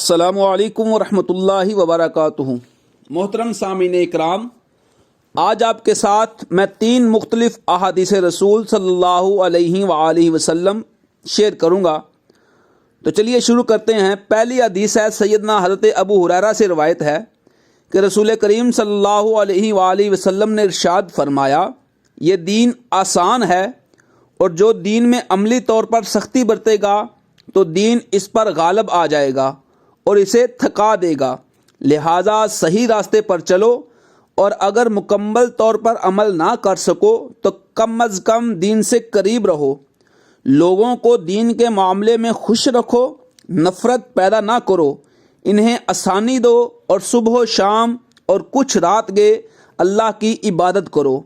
السلام علیکم ورحمۃ اللہ وبرکاتہ۔ محترم سامعین اکرام، آج آپ کے ساتھ میں 3 مختلف احادیث رسول صلی اللہ علیہ وآلہ وسلم شیئر کروں گا۔ تو چلیے شروع کرتے ہیں۔ پہلی حدیث ہے، سیدنا حضرت ابو ہریرہ سے روایت ہے کہ رسول کریم صلی اللہ علیہ وآلہ وسلم نے ارشاد فرمایا، یہ دین آسان ہے اور جو دین میں عملی طور پر سختی برتے گا تو دین اس پر غالب آ جائے گا اور اسے تھکا دے گا، لہٰذا صحیح راستے پر چلو، اور اگر مکمل طور پر عمل نہ کر سکو تو کم از کم دین سے قریب رہو، لوگوں کو دین کے معاملے میں خوش رکھو، نفرت پیدا نہ کرو، انہیں آسانی دو اور صبح و شام اور کچھ رات گئے اللہ کی عبادت کرو۔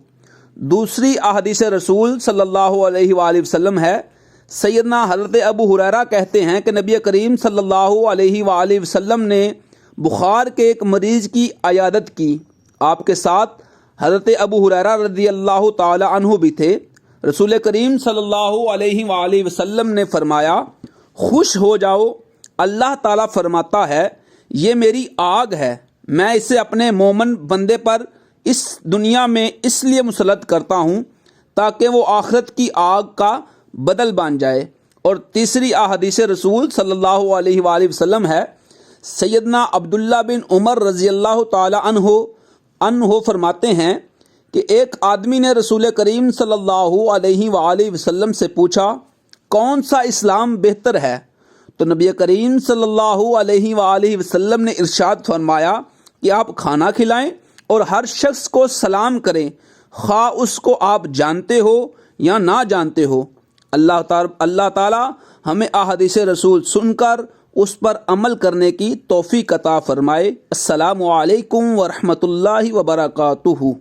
دوسری احادیث رسول صلی اللہ علیہ وآلہ وسلم ہے، سیدنا حضرت ابو ہریرہ کہتے ہیں کہ نبی کریم صلی اللہ علیہ وآلہ وسلم نے بخار کے ایک مریض کی عیادت کی۔ آپ کے ساتھ حضرت ابو ہریرہ رضی اللہ تعالی عنہ بھی تھے۔ رسول کریم صلی اللہ علیہ وآلہ وسلم نے فرمایا، خوش ہو جاؤ، اللہ تعالیٰ فرماتا ہے یہ میری آگ ہے، میں اسے اپنے مومن بندے پر اس دنیا میں اس لیے مسلط کرتا ہوں تاکہ وہ آخرت کی آگ کا بدل بن جائے۔ اور تیسری احادیث رسول صلی اللہ علیہ وآلہ وسلم ہے، سیدنا عبداللہ بن عمر رضی اللہ تعالی عنہ فرماتے ہیں کہ ایک آدمی نے رسول کریم صلی اللہ علیہ وآلہ وسلم سے پوچھا، کون سا اسلام بہتر ہے؟ تو نبی کریم صلی اللہ علیہ وآلہ وسلم نے ارشاد فرمایا کہ آپ کھانا کھلائیں اور ہر شخص کو سلام کریں، خواہ اس کو آپ جانتے ہو یا نہ جانتے ہو۔ اللہ تعالیٰ ہمیں احادیث رسول سن کر اس پر عمل کرنے کی توفیق عطا فرمائے۔ السلام علیکم ورحمۃ اللہ وبرکاتہ۔